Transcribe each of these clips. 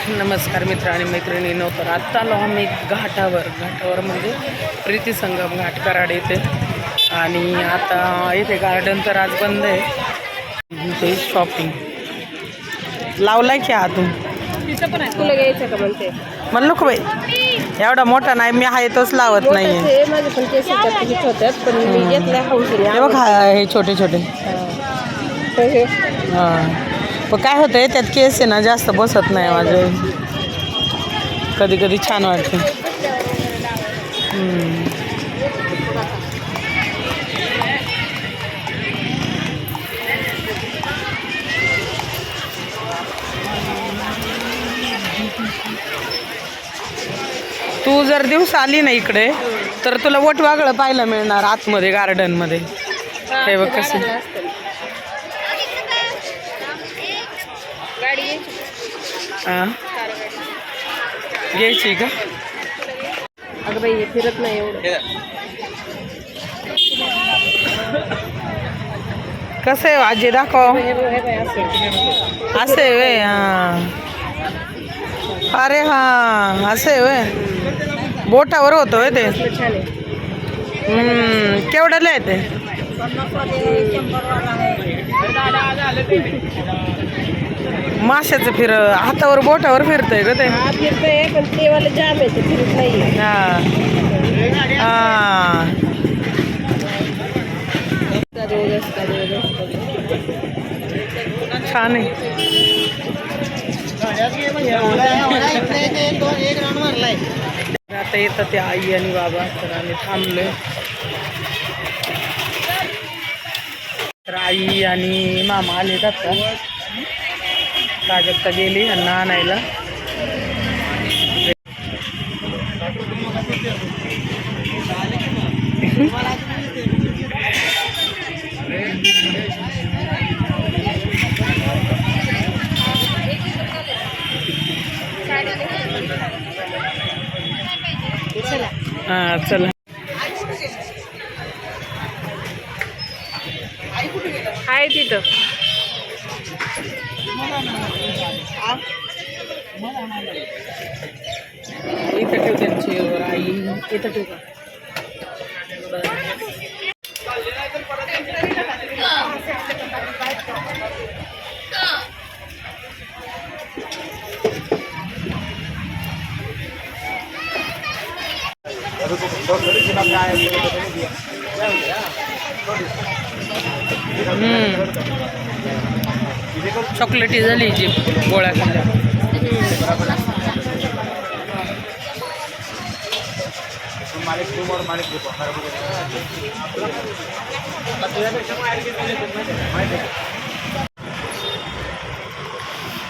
नमस्कार मित्र आणि मैत्रिणींनो. तर आत्ता आलो आम्ही घाटावर म्हणजे प्रीती संगम घाट कराड येथे. आणि आता इथे गार्डन तर आज बंद आहे. इथे शॉपिंग लावलाय की आतून तिथं पण आहे. तुला घ्यायचं का म्हणते? म्हणलो का बाई एवढा मोठा नाही, मी आहे तोच लावत नाहीये. माझे पण केस होतात पण मी घेतल्या हौशीने. हे बघ हे छोटे छोटे. हां पण काय होतंय त्यात केस आहे ना जास्त बसत नाही माझे. कधी कधी छान वाटते. तू जर दिवस आली ना इकडे तर तुला वटवागळं पाहायला मिळणार आतमध्ये गार्डनमध्ये. हे बघ कसं हां घ्यायची का? अगं बाई फिरत नाही एवढं. कसं आहे आजी दाखव. असं आहे वे. हां अरे हां असं आहे वे. बोटावर होतं वे ते. छान आहे. केवढ्याला आहे ते? माशाचं हातावर बोटावर फिरतंय का ते? हा फिरतंय पण ते वाला जाम आहे, ते फिरत नाही. हां हां छान आहे. आता येतात ते आई आणि बाबा. तर आम्ही थांबलोय. तर आई आणि मामा आले आता. प्राजक्ता गेली यांना आणायला. हां चला. आहे तिथं. इथं ठेव त्यांची आई. इथं ठेव का? चॉकलेटी झाली जी गोळ्या खाल्ल्या.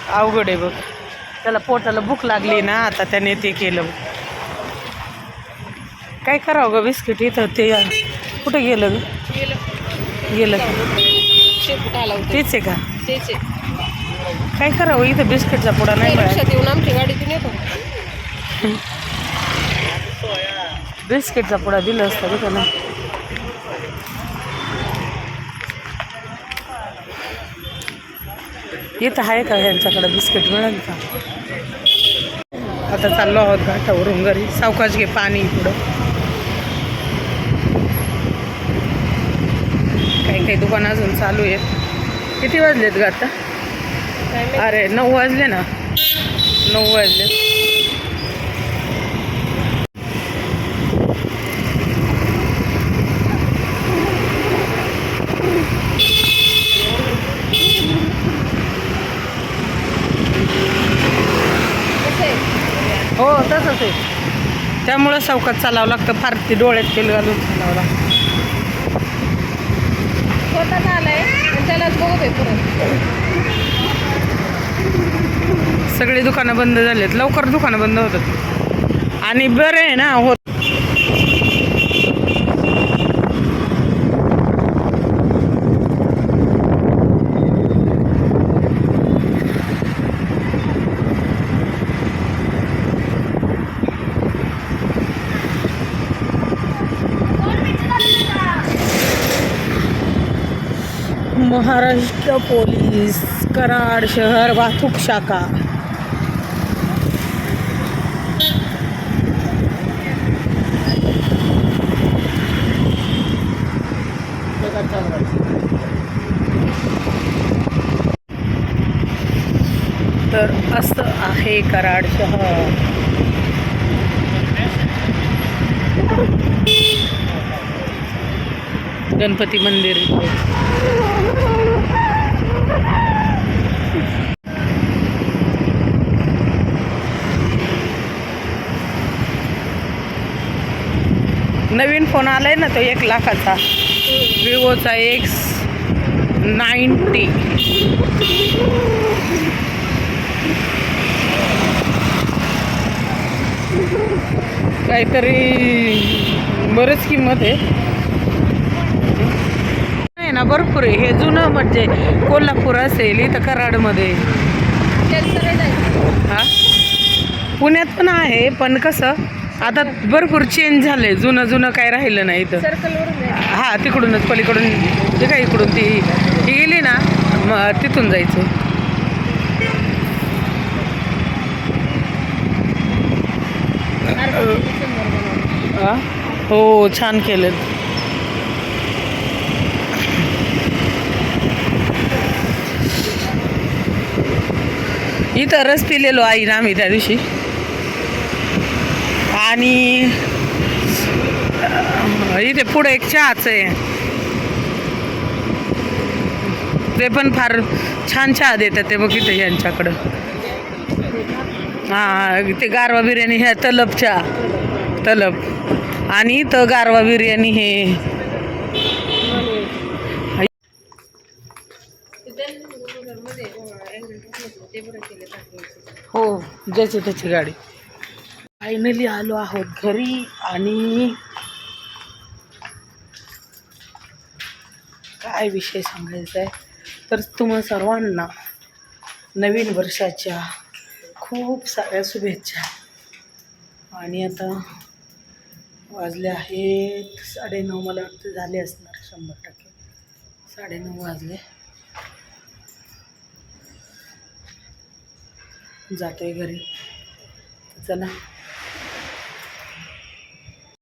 अवघड आहे बघ. त्याला पोटाला भूक लागली ना आता त्याने ते केलं. काय करावं ग? बिस्किट इथं ते कुठं गेलं ग? गेलं तेच आहे का? काय करावं? इथं बिस्किटचा पुडा नाही मिळाला. येऊन आमच्या गाडीतून येतो. बिस्किटचा पुडा दिला असता का त्याला? इथं आहे का यांच्याकडे बिस्किट मिळेल का? आता चाललो आहोत घाटावरून घरी. सावकाश घे पाणी पुढं. काही दुकान अजून चालू आहेत. किती वाजलेत ग आता? अरे 9 वाजले ना. 9 वाजले. हो तसंच आहे. त्यामुळं सावकाश चालावं लागतं. फार ते डोळ्यात तेल घालून चालावं लागतं. स्वतःच आलाय आणि त्यालाच बघतोय परत. सगळी दुकानं बंद झालीत. लवकर दुकानं बंद होतात. आणि बरं आहे ना होत. महाराष्ट्र पोलीस कराड शहर वाहतूक शाखा तर असं आहे कराड शहर. गणपती मंदिर इथे. नवीन फोन आलाय ना तो 1 लाखाचा, विवोचा X90. काहीतरी बरंच किंमत आहे ना, भरपूर आहे. हे जुनं म्हणजे कोल्हापूर असेल, इथं कराडमध्ये. हा, पुण्यात पण आहे, पण कसं आता भरपूर चेंज झालंय. जुनं जुनं काय राहिलं नाही इथं. हा, तिकडूनच पलीकडून ते काय इकडून ती गेली ना, मग तिथून जायचं. हो, छान केलं. इथं रस पिलेलो आई ना आम्ही त्या दिवशी. आणि इथे पुढे एक चहाचं आहे, ते पण फार छान चहा देतात ते बघ इथे यांच्याकडं. हां, ते गारवा बिर्याणी ह्या तलब चहा, तलब. आणि इथं गारवा बिर्याणी हे. हो, ज्याची त्याची गाडी. फायनली आलो आहोत घरी. आणि काय विषय सांगायचा आहे तर तुम्हा सर्वांना नवीन वर्षाच्या खूप साऱ्या शुभेच्छा. आणि आता वाजले आहेत 9:30. मला वाटतं झाले असणार 100%. 9:30 वाजले. जातोय घरी. चला.